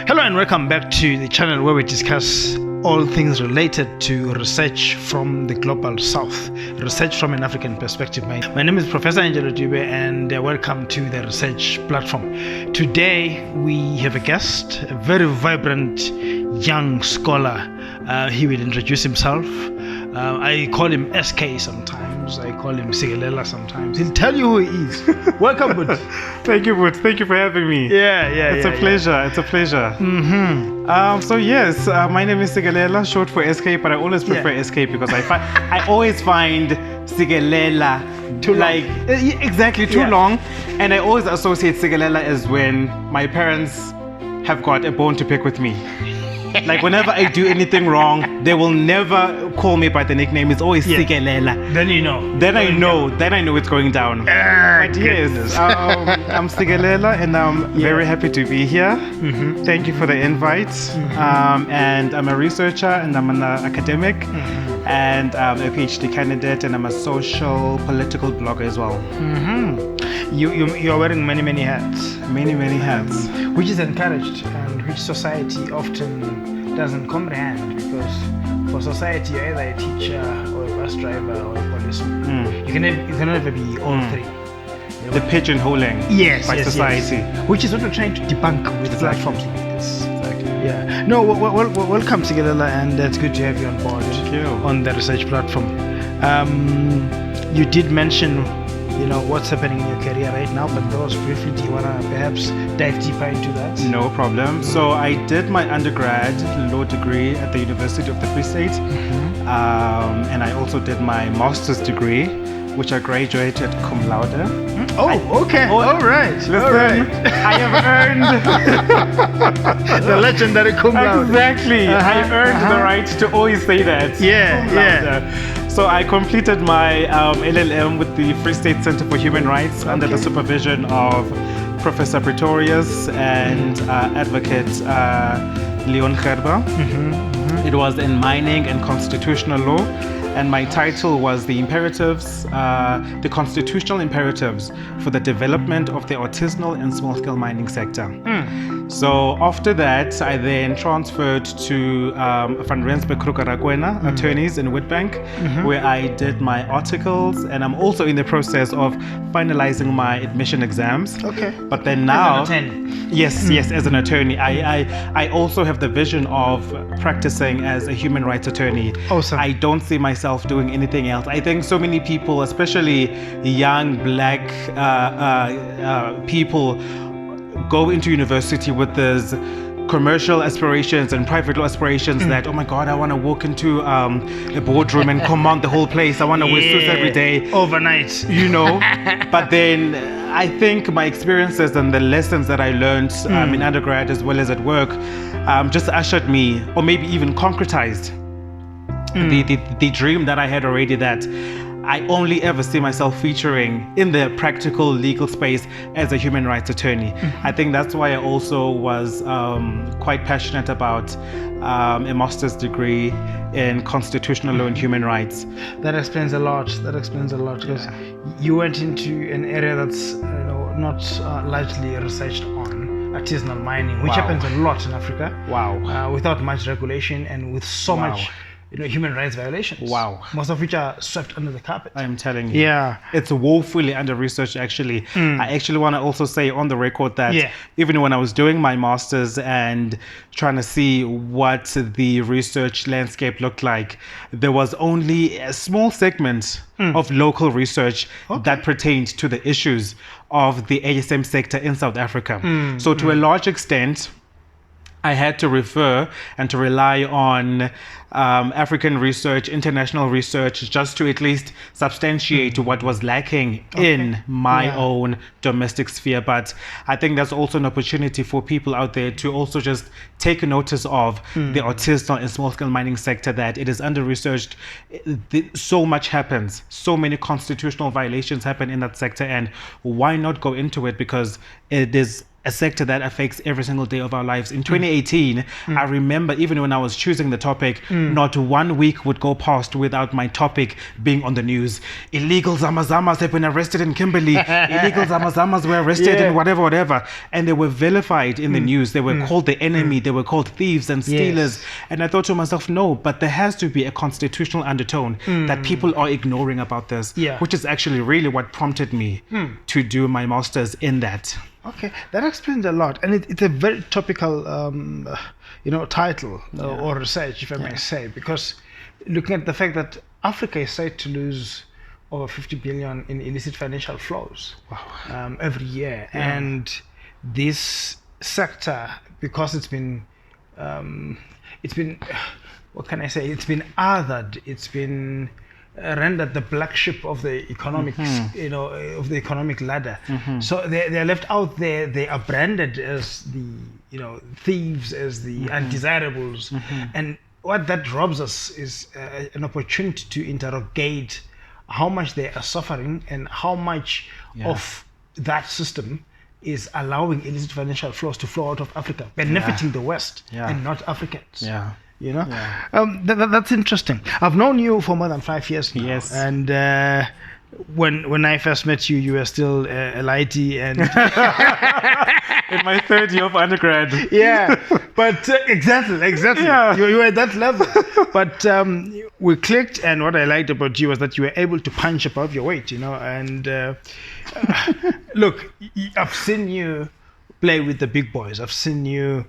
Hello and welcome back to the channel where we discuss all things related to research from the global south, research from an African perspective. My name is Professor Angelo Dube and welcome to the research platform. Today we have a guest, a very vibrant young scholar. He will introduce himself. I call him SK sometimes, I call him Sikelela sometimes. He'll tell you who he is. Welcome, Bud. Thank you, Bud. Thank you for having me. It's a pleasure. It's a pleasure. So yes, my name is Sikelela, short for SK, but I always prefer SK because I always find Sikelela too long, and I always associate Sikelela as when my parents have got a bone to pick with me. Like whenever I do anything wrong, they will never call me by the nickname. It's always Sikelela. Then you know. Then I know it's going down. But yes, I'm Sikelela and I'm very happy to be here. Thank you for the invite. And I'm a researcher and I'm an academic and I'm a PhD candidate and I'm a social political blogger as well. You're wearing many hats. Many hats. Which is encouraged and which society often doesn't comprehend, because for society you're either a teacher or a bus driver or a policeman. You can never be all three. The pigeonholing by society. Which is what we're trying to debunk with platforms like this. Yeah. No, welcome Sikelela, and it's good to have you on board. Thank you. On the research platform. You did mention what's happening in your career right now, but those briefly, do you want to perhaps dive deeper into that? No problem. So I did my undergrad law degree at the University of the Free State, and I also did my master's degree, which I graduated cum laude. Okay. All right. I have earned the legendary cum laude. Exactly. I earned the right to always say that. So I completed my LLM with the Free State Center for Human Rights under the supervision of Professor Pretorius and Advocate Leon Gerber. It was in mining and constitutional law, and my title was the constitutional imperatives for the development of the artisanal and small-scale mining sector. So after that, I then transferred to Van Rensburg Kruger attorneys in Witbank, where I did my articles, and I'm also in the process of finalizing my admission exams. Okay. But then now, as an attorney. Yes, as an attorney, I also have the vision of practicing as a human rights attorney. Awesome. I don't see myself doing anything else. I think so many people, especially young black people, go into university with these commercial aspirations and private law aspirations that, oh my God, I want to walk into a boardroom and command the whole place. I want to wear suits every day. Overnight. But then I think my experiences and the lessons that I learned in undergrad as well as at work just ushered me, or maybe even concretized the dream that I had already, that I only ever see myself featuring in the practical legal space as a human rights attorney. I think that's why I also was quite passionate about a master's degree in constitutional law and human rights. That explains a lot. Because you went into an area that's not largely researched on, artisanal mining, which happens a lot in Africa. Without much regulation and with so much human rights violations. Most of which are swept under the carpet. I am telling you. It's woefully under-researched, actually. I actually want to also say on the record that even when I was doing my master's and trying to see what the research landscape looked like, there was only a small segment of local research that pertained to the issues of the ASM sector in South Africa. So to a large extent, I had to refer and to rely on African research, international research, just to at least substantiate what was lacking in my own domestic sphere. But I think there's also an opportunity for people out there to also just take notice of the artisanal and small-scale mining sector, that it is under-researched. So much happens. So many constitutional violations happen in that sector. And why not go into it? Because it is a sector that affects every single day of our lives. In 2018, I remember even when I was choosing the topic, not 1 week would go past without my topic being on the news. Illegal Zamazamas have been arrested in Kimberley. Illegal Zamazamas were arrested in whatever. And they were vilified in the news. They were called the enemy. They were called thieves and stealers. And I thought to myself, no, but there has to be a constitutional undertone that people are ignoring about this, which is actually really what prompted me to do my master's in that. Okay, that explains a lot, and it's a very topical, title or research, if I may say, because looking at the fact that Africa is said to lose over 50 billion in illicit financial flows every year, and this sector, because it's been what can I say? It's been othered. It's been rendered the black sheep of the economics, of the economic ladder. So they're left out there. They are branded as the, thieves, as the undesirables. And what that robs us is an opportunity to interrogate how much they are suffering and how much of that system is allowing illicit financial flows to flow out of Africa, benefiting the West and not Africans. That's interesting. I've known you for more than 5 years now. Yes. And when I first met you, you were still a lighty and in my third year of undergrad. But exactly. Yeah. You were at that level. But we clicked, and what I liked about you was that you were able to punch above your weight, and look, I've seen you play with the big boys. I've seen you,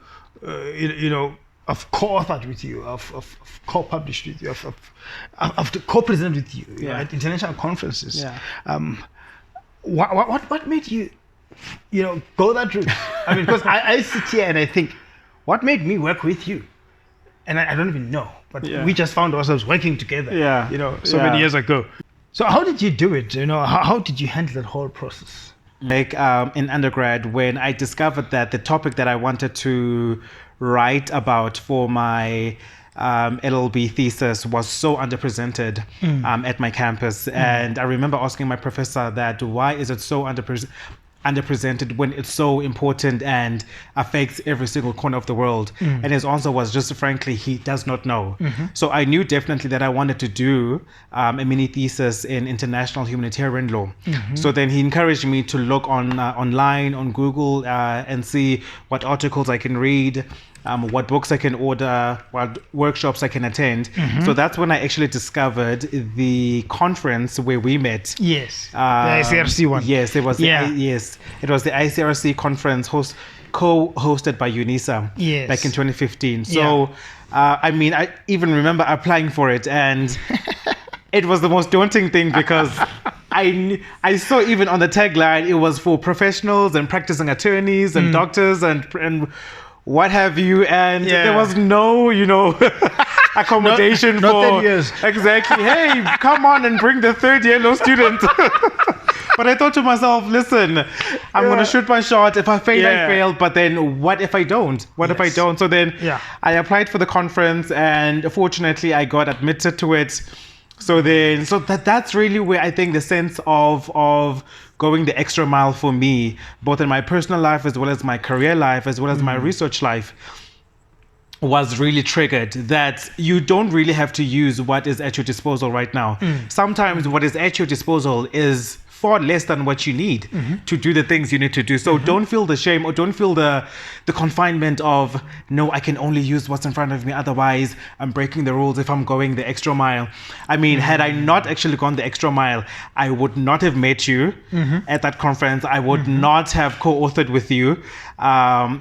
I've co-authored with you, I've co-published with you, I've co-presented with you at international conferences. What made you, go that route? I mean, because I sit here and I think, what made me work with you? And I don't even know, but we just found ourselves working together, many years ago. So how did you do it? How did you handle that whole process? Like in undergrad, when I discovered that the topic that I wanted to write about for my LLB thesis was so underrepresented at my campus. And I remember asking my professor that, why is it so underrepresented when it's so important and affects every single corner of the world? And his answer was just frankly, he does not know. So I knew definitely that I wanted to do a mini thesis in international humanitarian law. So then he encouraged me to look online on Google and see what articles I can read, what books I can order, what workshops I can attend. So that's when I actually discovered the conference where we met. Yes, the ICRC one. Yes, it was. It was the ICRC conference co-hosted by UNISA back in 2015. So, I even remember applying for it, and it was the most daunting thing because I saw even on the tagline it was for professionals and practicing attorneys and doctors and what have you, and there was no, accommodation not for 10 years. Exactly. Hey, come on and bring the third year law student. But I thought to myself, listen, I'm going to shoot my shot. If I fail, I fail. But then what if I don't? If I don't? So then I applied for the conference, and fortunately I got admitted to it. So that's really where I think the sense of going the extra mile for me, both in my personal life as well as my career life, as well as my research life, was really triggered. That you don't really have to use what is at your disposal right now. Sometimes what is at your disposal is far less than what you need to do the things you need to do. So don't feel the shame, or don't feel the confinement of, no, I can only use what's in front of me, otherwise I'm breaking the rules if I'm going the extra mile. I mean, had I not actually gone the extra mile, I would not have met you at that conference. I would not have co-authored with you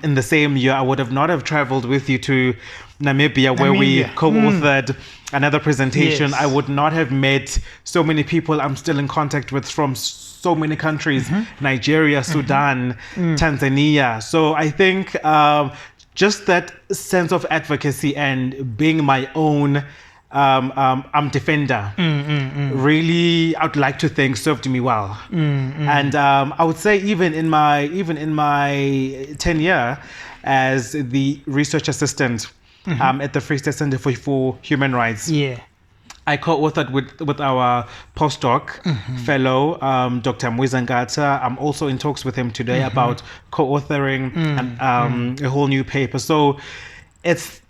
in the same year. I would have not have traveled with you to Namibia, where we co-authored another presentation. I would not have met so many people I'm still in contact with from so many countries, Nigeria, Sudan, Tanzania. So I think just that sense of advocacy and being my own defender really, I would like to think, served me well. And I would say even in my tenure as the research assistant at the Free State Center for Human Rights, I I co-authored with our postdoc fellow, Dr. Mwizangata. I'm also in talks with him today about co-authoring a whole new paper. So it's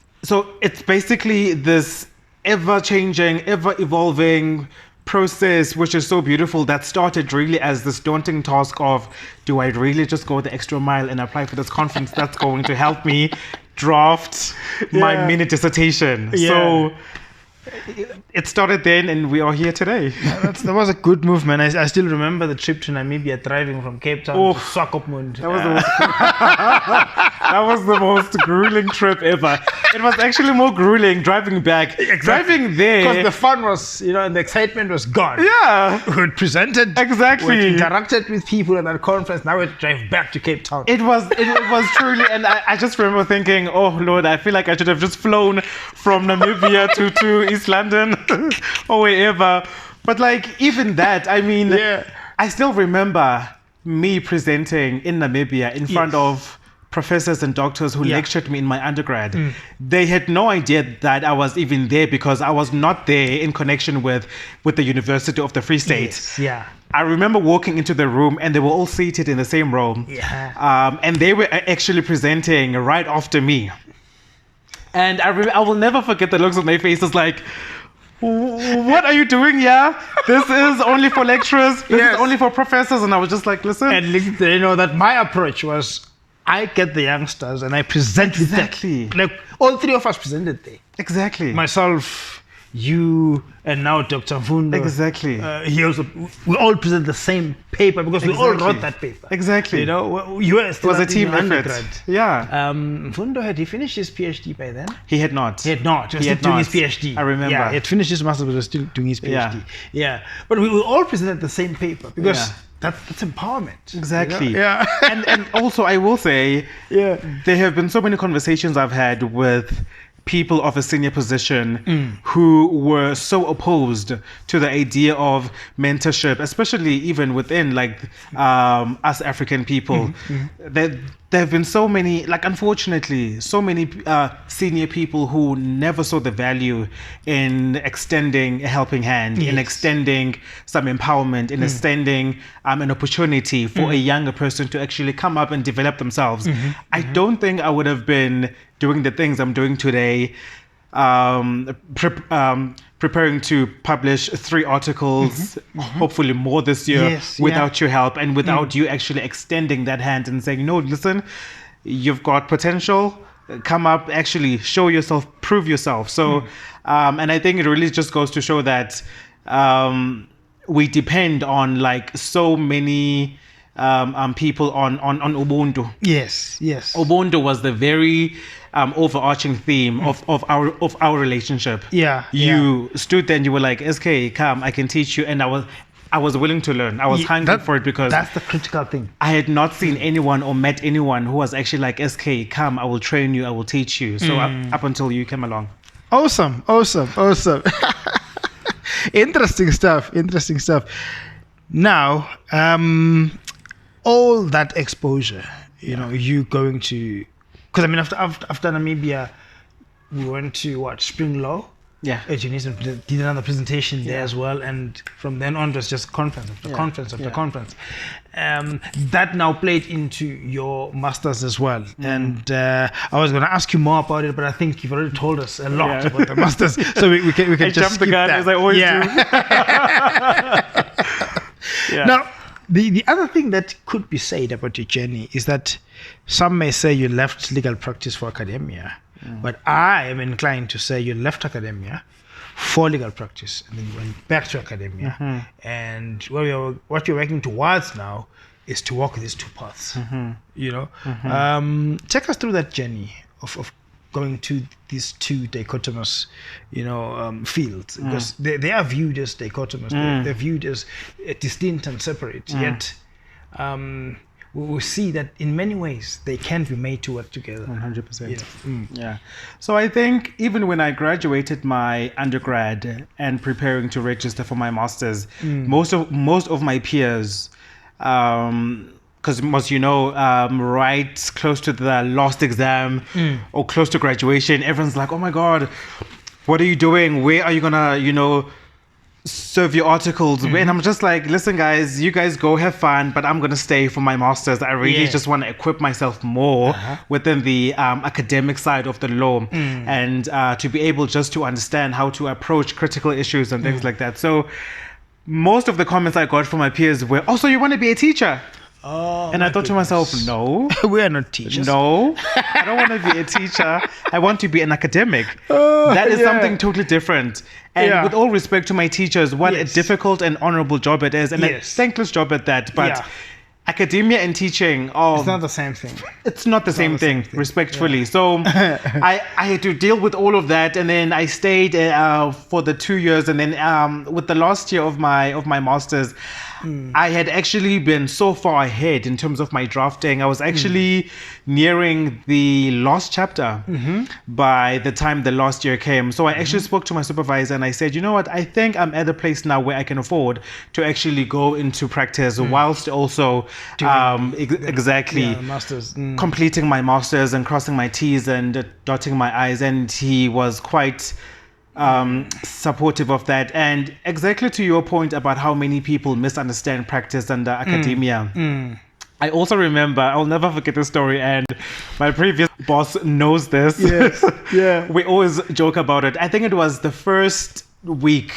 basically this ever-changing, ever-evolving process, which is so beautiful, that started really as this daunting task of, do I really just go the extra mile and apply for this conference that's going to help me draft my mini dissertation? So it started then, and we are here today. That was a good move, man. I still remember the trip to Namibia, driving from Cape Town to Swakopmund. That was the most grueling trip ever. It was actually more grueling driving back. Exactly. Driving there, because the fun was, and the excitement was gone. Yeah. We had presented. Exactly. We interacted with people at that conference. Now we had to drive back to Cape Town. It was truly, and I just remember thinking, oh Lord, I feel like I should have just flown from Namibia to East London or wherever. But like, even that, I mean, I still remember me presenting in Namibia in front of professors and doctors who lectured me in my undergrad. They had no idea that I was even there, because I was not there in connection with the University of the Free State. Yes. Yeah. I remember walking into the room and they were all seated in the same row. Yeah. And they were actually presenting right after me. And I will never forget the looks on their faces, like, what are you doing here? This is only for lecturers. This is only for professors. And I was just like, listen. At least they know that my approach was, I get the youngsters and I present with them. Like, all three of us presented there. Exactly. Myself, you, and now Dr. Mfundo. Exactly. We all present the same paper, because we all wrote that paper. Exactly. You were still it was a team undergrad. effort. Yeah. Mfundo, had he finished his PhD by then? He had not. He was still doing his PhD. I remember. Yeah, he had finished his master's, but was still doing his PhD. Yeah. But we all presented the same paper, because that's empowerment. Exactly. Yeah. and also, I will say, there have been so many conversations I've had with people of a senior position who were so opposed to the idea of mentorship, especially even within us African people. There have been so many, unfortunately, so many senior people who never saw the value in extending a helping hand, in extending some empowerment, in extending an opportunity for a younger person to actually come up and develop themselves. I don't think I would have been doing the things I'm doing today, preparing to publish 3 articles, hopefully more this year, without your help, and without you actually extending that hand and saying, no, listen, you've got potential, come up, actually show yourself, prove yourself. So, and I think it really just goes to show that we depend on so many people on Ubuntu. Yes. Ubuntu was the very overarching theme of our relationship. You stood there and you were like, SK, come, I can teach you. And I was willing to learn. I was hungry for it, because that's the critical thing. I had not seen anyone or met anyone who was actually like, SK, come, I will train you, I will teach you. So up until you came along. Awesome. Interesting stuff. Now, all that exposure, you going to, because after Namibia, we went to Spring Law. Junison did another presentation there as well, and from then on it was just conference after conference. That now played into your masters as well, and I was going to ask you more about it, but I think you've already told us a lot about the masters, so we can just jump the gun as I always do. Now, the other thing that could be said about your journey is that some may say you left legal practice for academia. But I am inclined to say you left academia for legal practice, and then you went back to academia. And what you're working towards now is to walk these 2 paths. Take us through that journey of going to these 2 dichotomous, fields, because they are viewed as dichotomous. They're viewed as distinct and separate. Yet, we will see that in many ways they can be made to work together. 100%. So I think even when I graduated my undergrad and preparing to register for my master's, most of my peers, because right close to the last exam or close to graduation, everyone's like, oh my God, what are you doing? Where are you gonna, serve your articles? And I'm just like, listen, guys, you guys go have fun, but I'm gonna stay for my masters. I really just want to equip myself more within the academic side of the law, and to be able just to understand how to approach critical issues and things like that. So most of the comments I got from my peers were, "Oh, so you want to be a teacher?" Oh, and I thought to myself, no. We are not teachers. No, I don't want to be a teacher. I want to be an academic. That is something totally different. And with all respect to my teachers, what a difficult and honorable job it is, and a thankless job at that. But academia and teaching, it's not the same thing. It's not the same thing, respectfully. So I had to deal with all of that, and then I stayed for the 2 years, and then with the last year of my masters, I had actually been so far ahead in terms of my drafting. I was actually nearing the last chapter by the time the last year came. So I actually spoke to my supervisor and I said, you know what, I think I'm at a place now where I can afford to actually go into practice whilst also masters. Completing my masters and crossing my T's and dotting my I's. And he was quite supportive of that. And exactly to your point about how many people misunderstand practice and academia, I also remember, I'll never forget the story, and my previous boss knows this. Yes. We always joke about it. I think it was the first week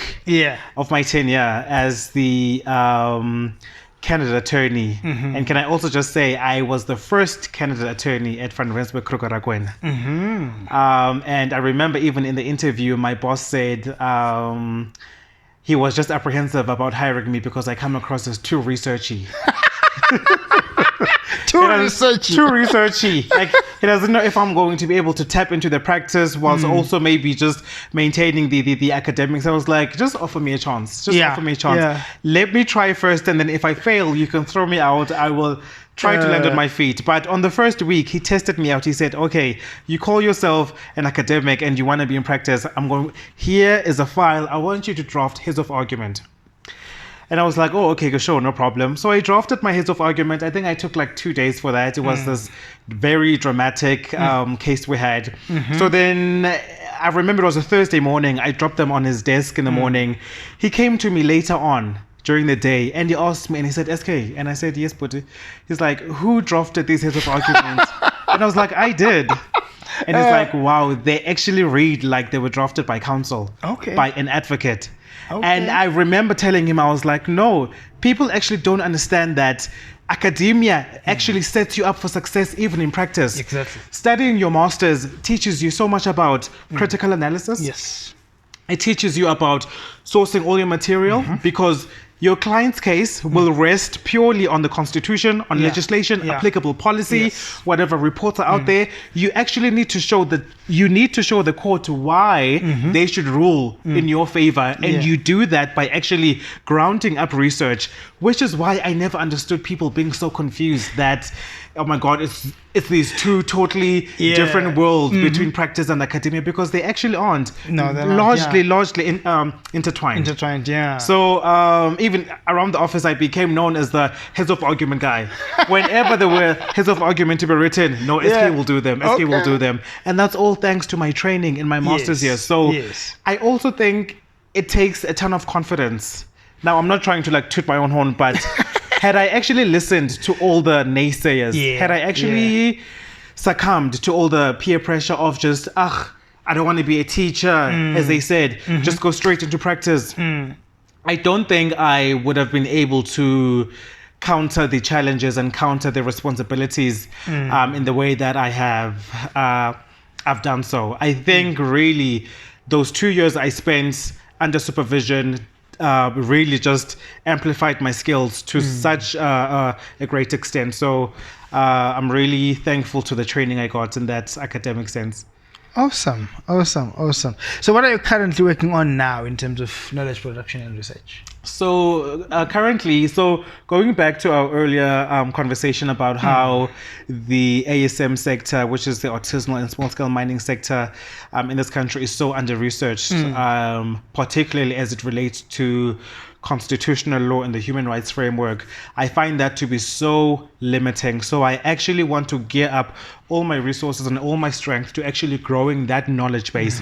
of my tenure as the candidate attorney. And can I also just say, I was the first candidate attorney at Van Rensburg Kruger-Rakwena. And I remember even in the interview, my boss said he was just apprehensive about hiring me because I come across as too researchy. Too researchy. Like, he doesn't know if I'm going to be able to tap into the practice whilst also maybe just maintaining the academics. I was like, just offer me a chance. Offer me a chance. Let me try first, and then if I fail, you can throw me out. I will try to land on my feet. But on the first week, he tested me out. He said, okay, you call yourself an academic and you want to be in practice. Here is a file. I want you to draft heads of argument. And I was like, oh, okay, sure, no problem. So I drafted my heads of argument. I think I took like 2 days for that. It was this very dramatic case we had. So then I remember it was a Thursday morning. I dropped them on his desk in the morning. He came to me later on during the day and he asked me and he said, SK. And I said, yes, but he's like, who drafted these heads of arguments? And I was like, I did. And he's like, wow, they actually read like they were drafted by counsel, by an advocate. And I remember telling him, I was like, no, people actually don't understand that academia actually sets you up for success even in practice. Exactly. Studying your masters teaches you so much about critical analysis. Yes. It teaches you about sourcing all your material because your client's case will rest purely on the constitution, on legislation, applicable policy, whatever reports are out there. You actually need to show the court why they should rule in your favor. And you do that by actually grounding up research, which is why I never understood people being so confused that, oh my God, it's these two totally different worlds between practice and academia, because they actually aren't. No, they're largely intertwined. Intertwined, yeah. So even around the office, I became known as the heads of argument guy. Whenever there were heads of argument to be written, no, SK will do them. SK will do them. And that's all thanks to my training in my master's year. So I also think it takes a ton of confidence. Now, I'm not trying to like toot my own horn, but had I actually listened to all the naysayers, had I actually succumbed to all the peer pressure of just, I don't want to be a teacher, as they said, just go straight into practice, I don't think I would have been able to counter the challenges and counter the responsibilities in the way that I have I've done so. I think really those 2 years I spent under supervision really just amplified my skills to such a great extent. So I'm really thankful to the training I got in that academic sense. Awesome. So what are you currently working on now in terms of knowledge production and research? So currently, going back to our earlier conversation about how the ASM sector, which is the artisanal and small-scale mining sector in this country, is so under-researched, particularly as it relates to constitutional law and the human rights framework, I find that to be so limiting. So I actually want to gear up all my resources and all my strength to actually growing that knowledge base,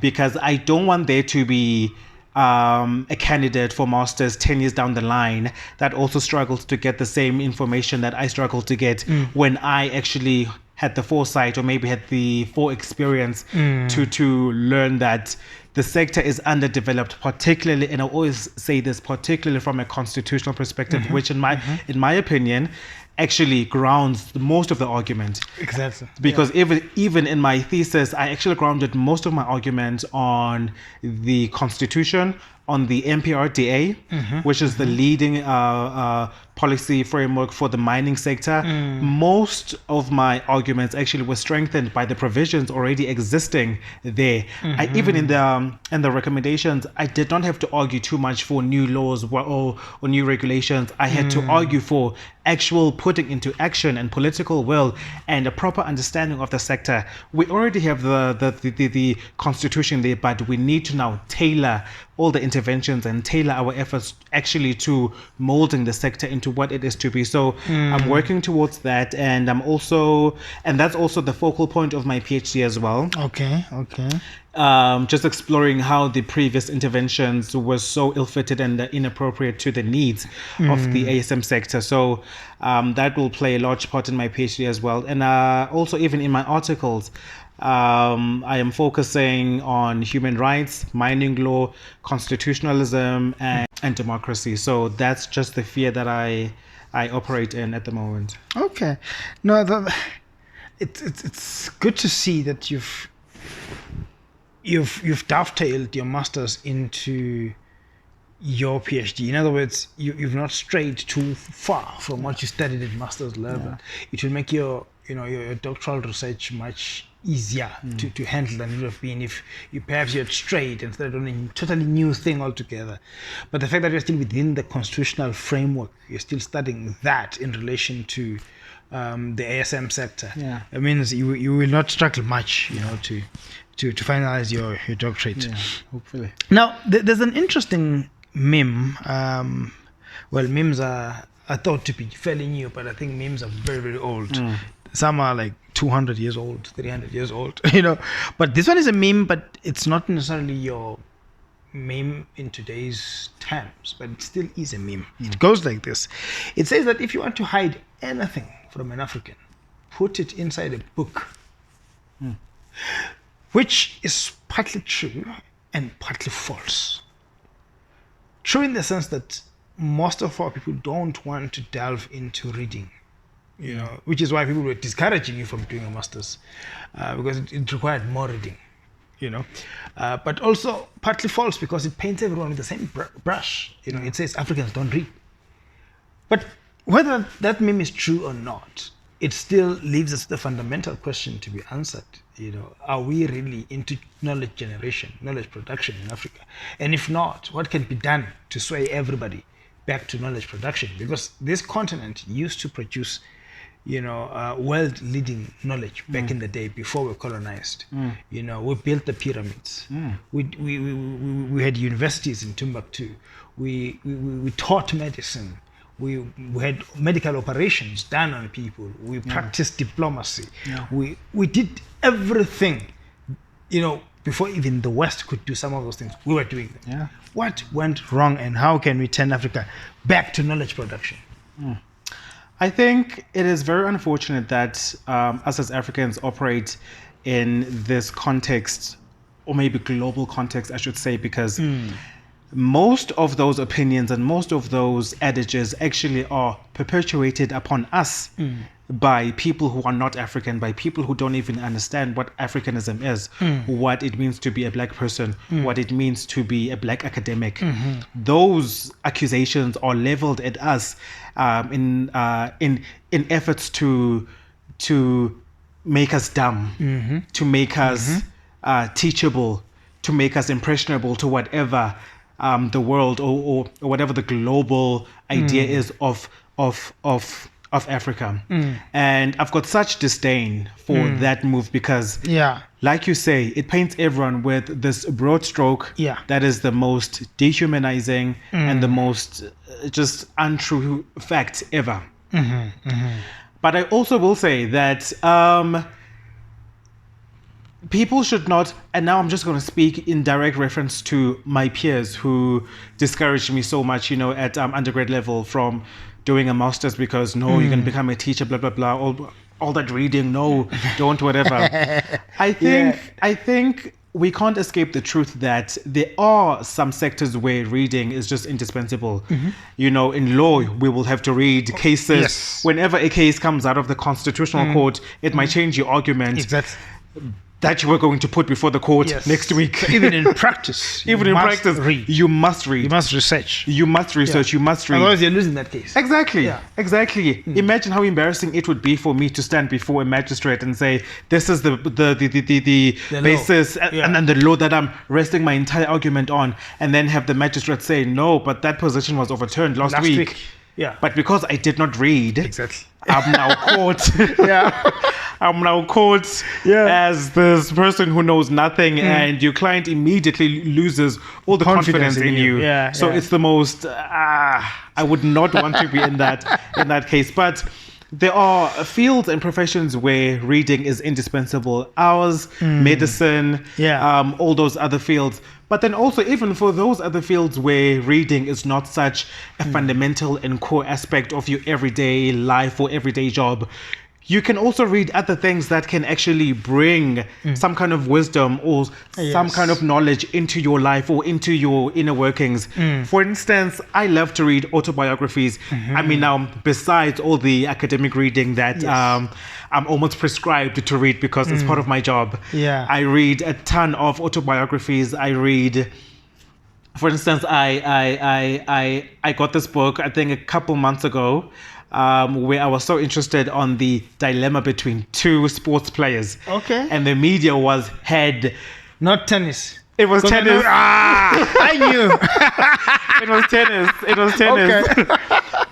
because I don't want there to be a candidate for masters 10 years down the line that also struggles to get the same information that I struggled to get when I actually had the foresight or maybe had the experience to learn that the sector is underdeveloped, particularly, and I always say this, particularly from a constitutional perspective, which in my opinion actually grounds most of the argument. Exactly. Because even in my thesis, I actually grounded most of my argument on the Constitution, on the MPRDA, which is the leading policy framework for the mining sector. Most of my arguments actually were strengthened by the provisions already existing there. Even in the recommendations, I did not have to argue too much for new laws or new regulations. I had to argue for actual putting into action and political will and a proper understanding of the sector. We already have the constitution there, but we need to now tailor all the interventions and tailor our efforts actually to molding the sector into what it is to be. So I'm working towards that, and that's also the focal point of my PhD as well. Okay. Just exploring how the previous interventions were so ill-fitted and inappropriate to the needs of the ASM sector. So that will play a large part in my PhD as well. And also even in my articles, I am focusing on human rights, mining law, constitutionalism, and democracy. So that's just the sphere that I operate in at the moment. Okay. No, it's good to see that you've dovetailed your master's into your PhD. In other words, you've not strayed too far from what you studied at master's level. Yeah. It will make your doctoral research much easier to handle than it would have been if you had strayed and started on a totally new thing altogether. But the fact that you're still within the constitutional framework, you're still studying that in relation to the ASM sector. Yeah. It means you will not struggle much, to finalize your doctorate. Yeah, hopefully. Now, there's an interesting meme. Memes are thought to be fairly new, but I think memes are very, very old. Some are like 200 years old, 300 years old, But this one is a meme, but it's not necessarily your meme in today's terms, but it still is a meme. It goes like this. It says that if you want to hide anything from an African, put it inside a book. Which is partly true and partly false. True in the sense that most of our people don't want to delve into reading, which is why people were discouraging you from doing a master's, because it required more reading, But also partly false because it paints everyone with the same brush. It says Africans don't read. But whether that meme is true or not, it still leaves us the fundamental question to be answered. Are we really into knowledge generation, knowledge production in Africa? And if not, what can be done to sway everybody back to knowledge production? Because this continent used to produce, world-leading knowledge back in the day before we were colonized. We built the pyramids. We had universities in Timbuktu. We taught medicine. We had medical operations done on people. We practiced diplomacy. We did everything, before even the West could do some of those things. We were doing them. What went wrong, and how can we turn Africa back to knowledge production? I think it is very unfortunate that us as Africans operate in this context, or maybe global context, I should say, because most of those opinions and most of those adages actually are perpetuated upon us by people who are not African, by people who don't even understand what Africanism is, what it means to be a black person, what it means to be a black academic. Those accusations are leveled at us in efforts to make us dumb, to make us teachable, to make us impressionable to whatever the world or whatever the global idea is of of Africa. And I've got such disdain for that move because, like you say, it paints everyone with this broad stroke that is the most dehumanizing and the most just untrue fact ever. But I also will say that people should not, and now I'm just going to speak in direct reference to my peers who discouraged me so much, at undergrad level from doing a master's because, no, you're going to become a teacher, blah, blah, blah, all that reading, no, don't, whatever. I think we can't escape the truth that there are some sectors where reading is just indispensable. In law, we will have to read cases. Yes. Whenever a case comes out of the constitutional court, it might change your argument. Exactly. That you were going to put before the court next week. So even in practice, you must read. You must research. You must research. You must read. Otherwise, you're losing that case. Exactly. Imagine how embarrassing it would be for me to stand before a magistrate and say, "This is the basis and then the law that I'm resting my entire argument on," and then have the magistrate say, "No, but that position was overturned last week." But because I did not read, I'm now caught. I'm now caught as this person who knows nothing, and your client immediately loses all the confidence in you. So it's the most. I would not want to be in that case, but. There are fields and professions where reading is indispensable. Ours, medicine, all those other fields. But then also, even for those other fields where reading is not such a fundamental and core aspect of your everyday life or everyday job, you can also read other things that can actually bring some kind of wisdom or some kind of knowledge into your life or into your inner workings. For instance, I love to read autobiographies. I mean, now, besides all the academic reading that I'm almost prescribed to read because it's part of my job. I read a ton of autobiographies. I read... For instance, I got this book, I think a couple months ago, where I was so interested on the dilemma between two sports players. And the media had... Not tennis. It was tennis. I knew. It was tennis.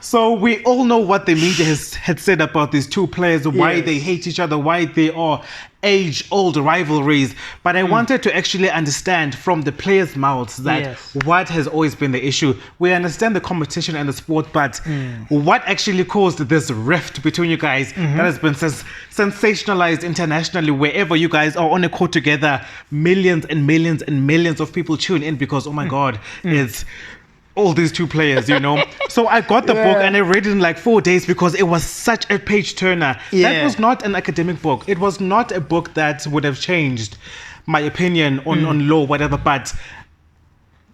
So we all know what the media had said about these two players, why they hate each other, why they are age-old rivalries. But I wanted to actually understand from the players' mouths that what has always been the issue. We understand the competition and the sport, but what actually caused this rift between you guys that has been sensationalized internationally, wherever you guys are on a court together, millions and millions and millions of people tune in because, oh my God, it's... all these two players, So I got the book and I read it in like 4 days because it was such a page turner. That was not an academic book. It was not a book that would have changed my opinion on law, whatever. But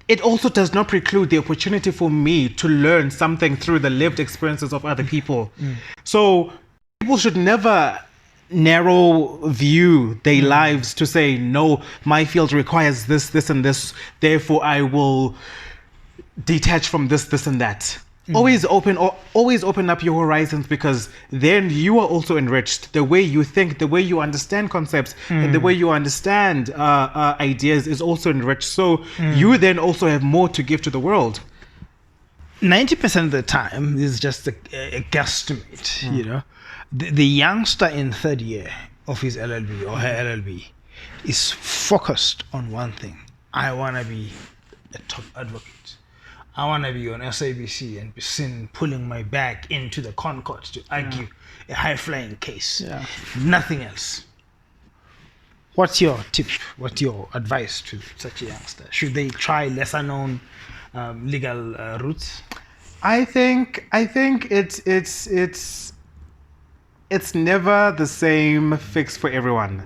it also does not preclude the opportunity for me to learn something through the lived experiences of other people. So people should never narrow view their lives to say, no, my field requires this, this, and this. Therefore, I will... detach from this and that. Always open up your horizons, because then you are also enriched. The way you think, the way you understand concepts, and the way you understand ideas is also enriched. So you then also have more to give to the world. 90% of the time, this is just a guesstimate. The youngster in third year of his LLB or her LLB is focused on one thing. I want to be a top advocate. I want to be on SABC and be seen pulling my bag into the Concord to argue a high-flying case. Nothing else. What's your tip? What's your advice to such a youngster? Should they try lesser-known legal routes? I think it's never the same fix for everyone.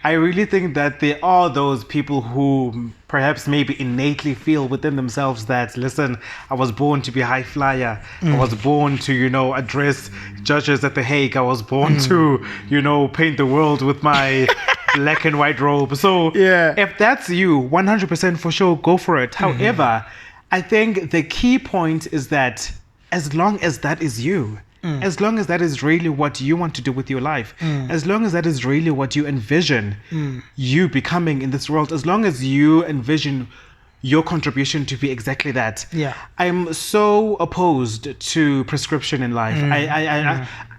I really think that there are those people who perhaps maybe innately feel within themselves that, listen, I was born to be a high flyer. I was born to, address judges at The Hague. I was born to, paint the world with my black and white robe. So if that's you, 100% for sure, go for it. However, I think the key point is that as long as that is you, as long as that is really what you want to do with your life, as long as that is really what you envision you becoming in this world, as long as you envision your contribution to be exactly that. Yeah. I'm so opposed to prescription in life.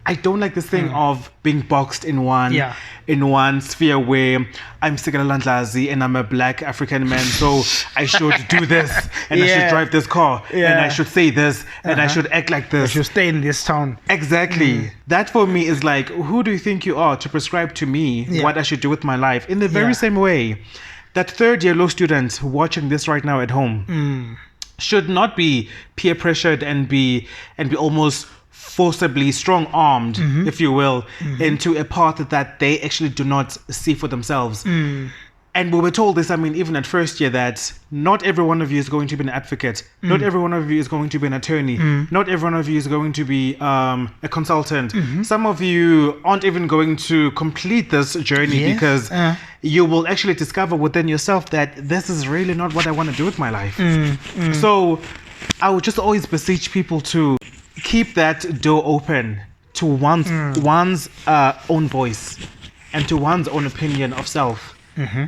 I don't like this thing of being boxed in one sphere where I'm Sikelela Ndlazi and I'm a black African man, so I should do this and I should drive this car and I should say this and I should act like this. I should stay in this town. Exactly. That for me is like, who do you think you are to prescribe to me what I should do with my life? In the very same way, that third-year law student watching this right now at home should not be peer pressured and be almost forcibly strong-armed, if you will, into a path that they actually do not see for themselves. And we were told this, I mean, even at first year, that not every one of you is going to be an advocate. Not every one of you is going to be an attorney. Not every one of you is going to be a consultant. Some of you aren't even going to complete this journey because you will actually discover within yourself that this is really not what I want to do with my life. So I would just always beseech people to keep that door open to one's own voice and to one's own opinion of self.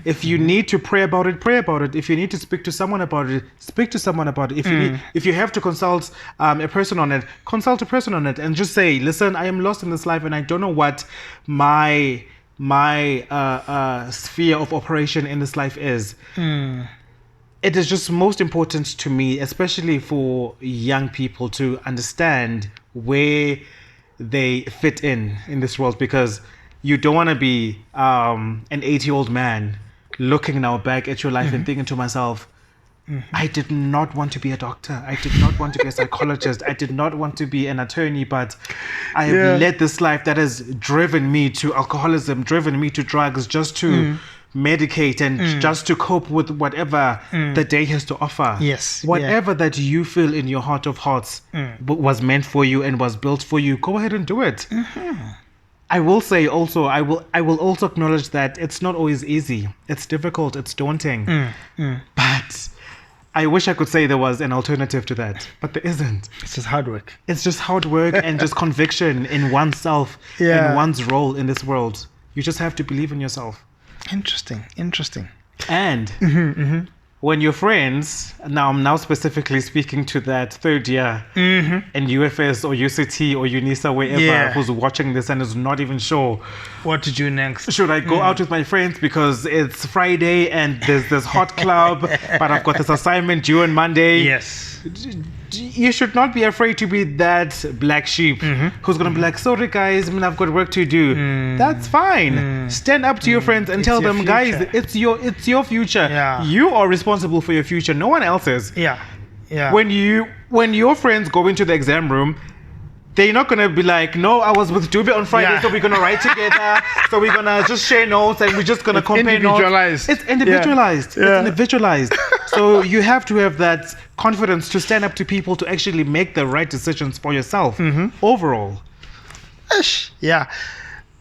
If you need to pray about it, pray about it. If you need to speak to someone about it, speak to someone about it. If you have to consult a person on it, consult a person on it, and just say, listen, I am lost in this life and I don't know what my sphere of operation in this life is. It is just most important to me, especially for young people, to understand where they fit in this world, because you don't want to be an 80-year-old man looking now back at your life and thinking to myself, I did not want to be a doctor. I did not want to be a psychologist. I did not want to be an attorney, but I have led this life that has driven me to alcoholism, driven me to drugs, just to medicate and just to cope with whatever the day has to offer. Whatever that you feel in your heart of hearts was meant for you and was built for you, go ahead and do it. I will say also, I will also acknowledge that it's not always easy. It's difficult. It's daunting. But I wish I could say there was an alternative to that, but there isn't. It's just hard work. It's just hard work and just conviction in oneself and one's role in this world. You just have to believe in yourself. Interesting. And when your friends, now I'm now specifically speaking to that third year in UFS or UCT or UNISA, wherever, who's watching this and is not even sure what to do next. Should I go out with my friends because it's Friday and there's this hot club, but I've got this assignment due on Monday? Yes. You should not be afraid to be that black sheep who's going to be like, sorry guys, I mean, I've got work to do. That's fine. Stand up to your friends and tell them, guys, it's your future. You are responsible for your future. No one else is. When your friends go into the exam room, they're not going to be like, no, I was with Dube on Friday, so we're going to write together. So we're going to just share notes and we're just going to compare notes. It's individualized. It's individualized. So you have to have that confidence to stand up to people to actually make the right decisions for yourself overall.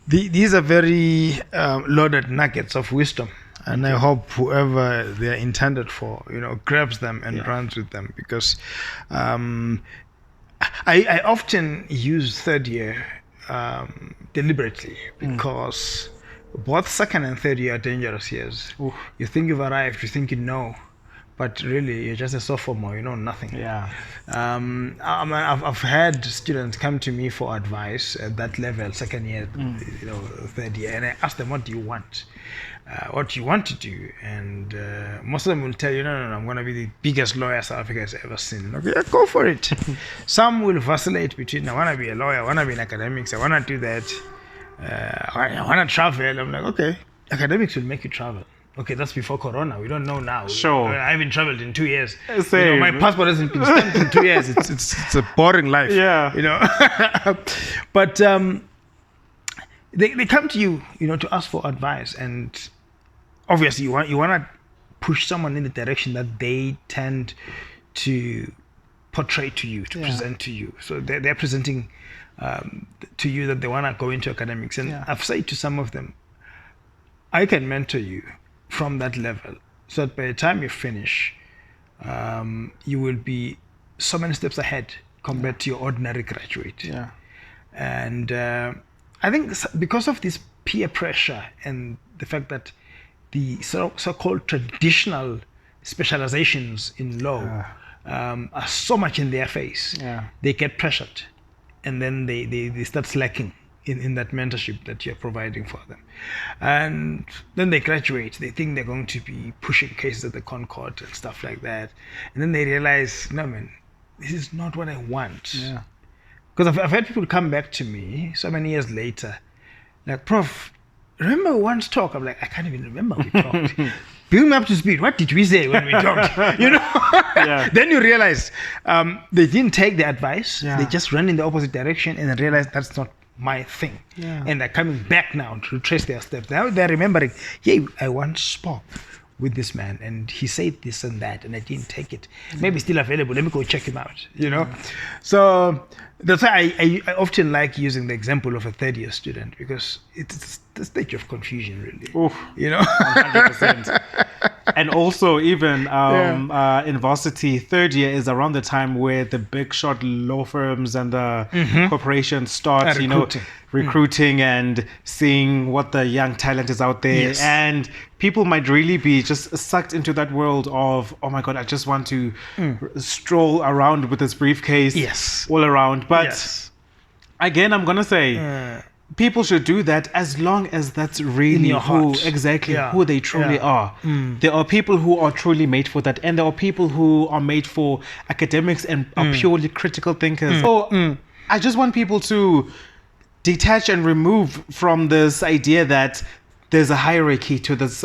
These are very loaded nuggets of wisdom. And I hope whoever they're intended for, grabs them and runs with them, because I often use third year deliberately, because both second and third year are dangerous years. You think you've arrived, you think you know, but really you're just a sophomore, you know nothing. I've had students come to me for advice at that level, second year, third year, and I ask them, what do you want? What do you want to do? And most of them will tell you, no, I'm going to be the biggest lawyer South Africa has ever seen. Okay, go for it. Some will vacillate between, I want to be a lawyer, I want to be in academics, I want to do that, I want to travel. I'm like, okay, academics will make you travel. Okay, that's before Corona. We don't know now. Sure. I haven't traveled in 2 years. Same. My passport hasn't been stamped in 2 years. It's a boring life. But they come to you, to ask for advice, and obviously you want to push someone in the direction that they tend to portray to you, to present to you. So they're presenting to you that they want to go into academics, and I've said to some of them, I can mentor you from that level, so that by the time you finish, you will be so many steps ahead compared to your ordinary graduate. And I think because of this peer pressure and the fact that the so-called traditional specializations in law are so much in their face. They get pressured, and then they start slacking in that mentorship that you're providing for them. And then they graduate, they think they're going to be pushing cases at the Concord and stuff like that. And then they realize, no man, this is not what I want. Because I've had people come back to me so many years later, like, Prof, remember we once talked? I'm like, I can't even remember we talked. Bring me up to speed. What did we say when we talked? Then you realize they didn't take the advice. They just ran in the opposite direction and realized that's not my thing. And they're coming back now to trace their steps. Now they're remembering, hey, I once spoke with this man and he said this and that and I didn't take it. Maybe still available. Let me go check him out. So that's why I often like using the example of a third-year student, because it's the stage of confusion, really. 100%. And also, even in varsity, third year is around the time where the big shot law firms and the corporations start, recruiting and seeing what the young talent is out there. And people might really be just sucked into that world of, oh my God, I just want to stroll around with this briefcase all around. But again, I'm going to say, people should do that as long as that's really who they truly are. There are people who are truly made for that, and there are people who are made for academics and are purely critical thinkers. So I just want people to detach and remove from this idea that there's a hierarchy to this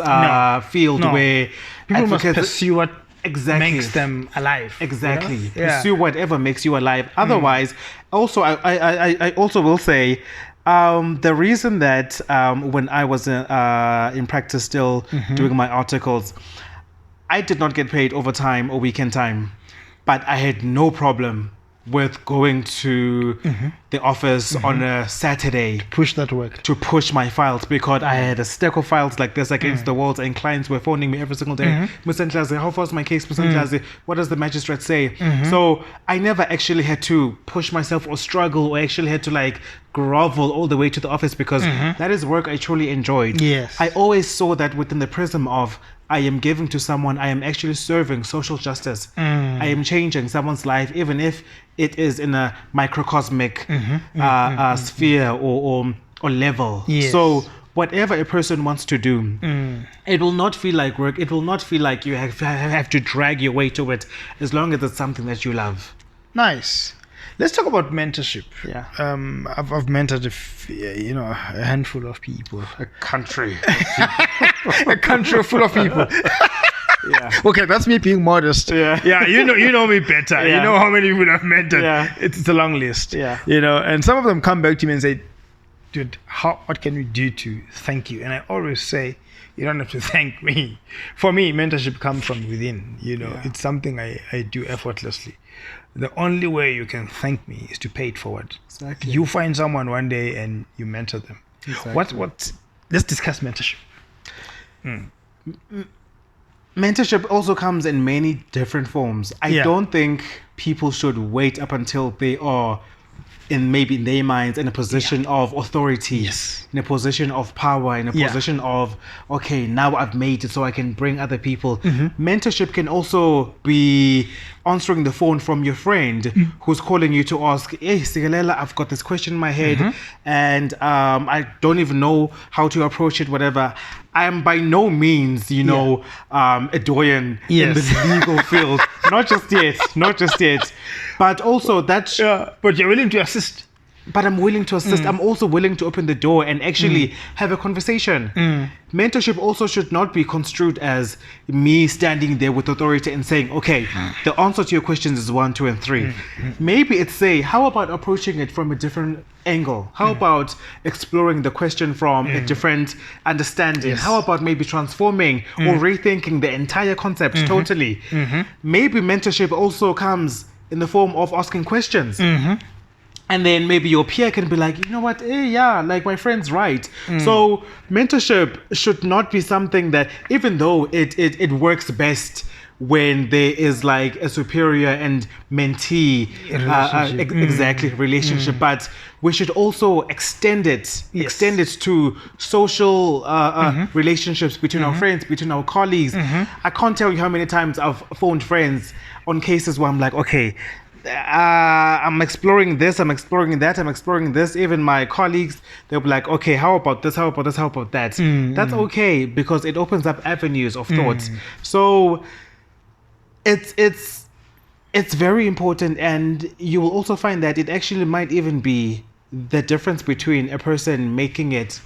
field where people must pursue what exactly makes them alive. Exactly. Pursue whatever makes you alive. Otherwise, also I also will say, the reason that when I was in practice still doing my articles, I did not get paid overtime or weekend time, but I had no problem with going to the office on a Saturday to push that work, to push my files, because I had a stack of files like this against the walls, and clients were phoning me every single day. Mr. Ndlazi, how far is my case? Mr. Ndlazi, what does the magistrate say? So I never actually had to push myself or struggle, or actually had to like grovel all the way to the office, because that is work I truly enjoyed. I always saw that within the prism of, I am giving to someone, I am actually serving social justice. I am changing someone's life, even if it is in a microcosmic sphere or level. So whatever a person wants to do, it will not feel like work. It will not feel like you have to drag your way to it, as long as it's something that you love. Nice. Let's talk about mentorship. I've mentored a handful of people. A country. A country full of people. Okay, that's me being modest. You know me better. You know how many people I've mentored. It's a long list. And some of them come back to me and say, dude, what can we do to thank you? And I always say, you don't have to thank me. For me, mentorship comes from within. It's something I do effortlessly. The only way you can thank me is to pay it forward. Exactly. You find someone one day and you mentor them. Exactly. Let's discuss mentorship. Mentorship also comes in many different forms. I don't think people should wait up until they are in their minds in a position of authority, in a position of power, in a position of, okay, now I've made it so I can bring other people. Mentorship can also be answering the phone from your friend who's calling you to ask, hey, Sikelela, I've got this question in my head and I don't even know how to approach it, whatever. I am by no means, a doyen in the legal field. Not just yet. But also that... but you're willing to assist. But I'm willing to assist. I'm also willing to open the door and actually have a conversation. Mentorship also should not be construed as me standing there with authority and saying, okay, the answer to your questions is 1, 2, and 3. Maybe it's how about approaching it from a different angle? How about exploring the question from a different understanding? How about maybe transforming or rethinking the entire concept totally? Maybe mentorship also comes in the form of asking questions. And then maybe your peer can be like, you know what, like my friend's right. So mentorship should not be something that, even though it works best when there is like a superior and mentee exactly relationship, but we should also extend it to social relationships between our friends, between our colleagues. I can't tell you how many times I've phoned friends on cases where I'm like, okay, I'm exploring this, I'm exploring that, I'm exploring this. Even my colleagues, they'll be like, okay, how about this, how about this, how about that? That's okay, because it opens up avenues of thought. So it's very important, and you will also find that it actually might even be the difference between a person making it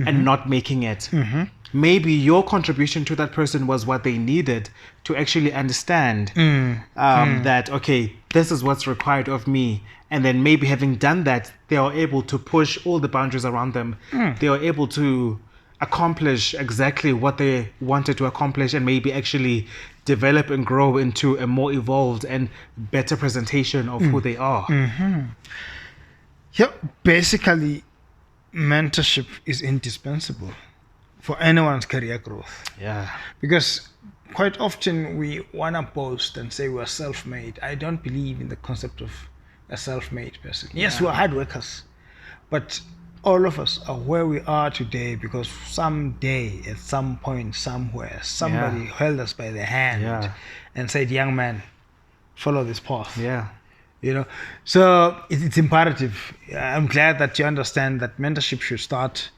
and not making it. Maybe your contribution to that person was what they needed to actually understand that, okay, this is what's required of me. And then maybe having done that, they are able to push all the boundaries around them. They are able to accomplish exactly what they wanted to accomplish, and maybe actually develop and grow into a more evolved and better presentation of who they are. Yeah, basically, mentorship is indispensable for anyone's career growth. Yeah. Because quite often we want to boast and say we're self-made. I don't believe in the concept of a self-made person. Yes, we're hard workers, but all of us are where we are today because someday, at some point, somewhere, somebody held us by the hand and said, young man, follow this path. You know, so it's imperative. I'm glad that you understand that mentorship should start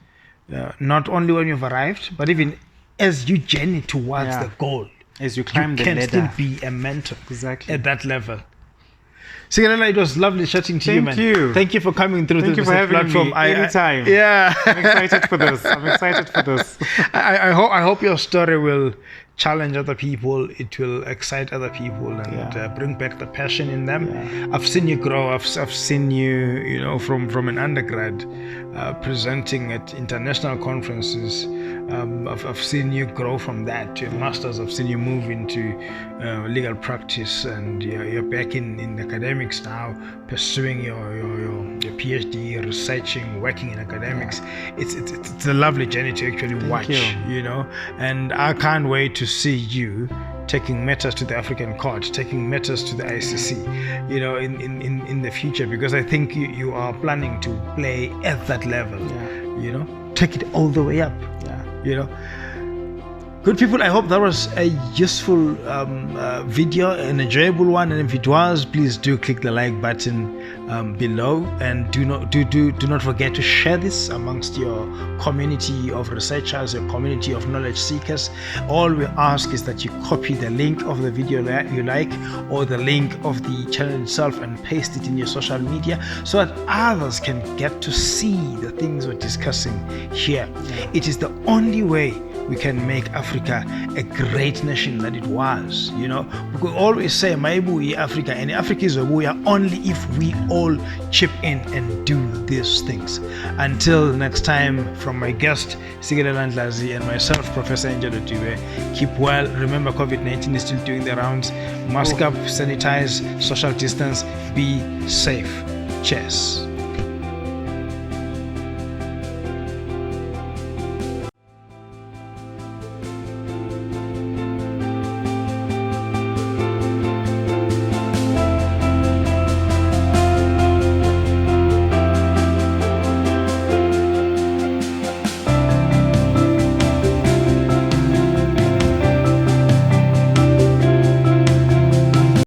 not only when you've arrived, but even as you journey towards the goal. As you climb the ladder. You can still be a mentor at that level. Sikelela, it was lovely chatting to you, man. Thank you. Thank you for coming through Thank to you for having platform. me anytime. I'm excited for this. I hope your story will challenge other people. It will excite other people and bring back the passion in them. I've seen you grow. I've seen you, from an undergrad presenting at international conferences. I've seen you grow from that to a master's. I've seen you move into legal practice, and you're back in academics now, pursuing your PhD, researching, working in academics. It's a lovely journey to actually watch, and I can't wait to see you taking matters to the African Court, taking matters to the ICC, in the future, because I think you are planning to play at that level, take it all the way up. Good people, I hope that was a useful video, an enjoyable one, and if it was, please do click the like button below, and do not forget to share this amongst your community of researchers, your community of knowledge seekers. All we ask is that you copy the link of the video that you like, or the link of the channel itself, and paste it in your social media so that others can get to see the things we're discussing here. It is the only way we can make Africa a great nation that it was. We could always say Maibu Africa, and Africa is only if we all chip in and do these things. Until next time, from my guest Sikelela Ndlazi and myself, Professor Ndlazi, keep well. Remember, COVID-19 is still doing the rounds. Mask up, sanitize, social distance, be safe. Cheers.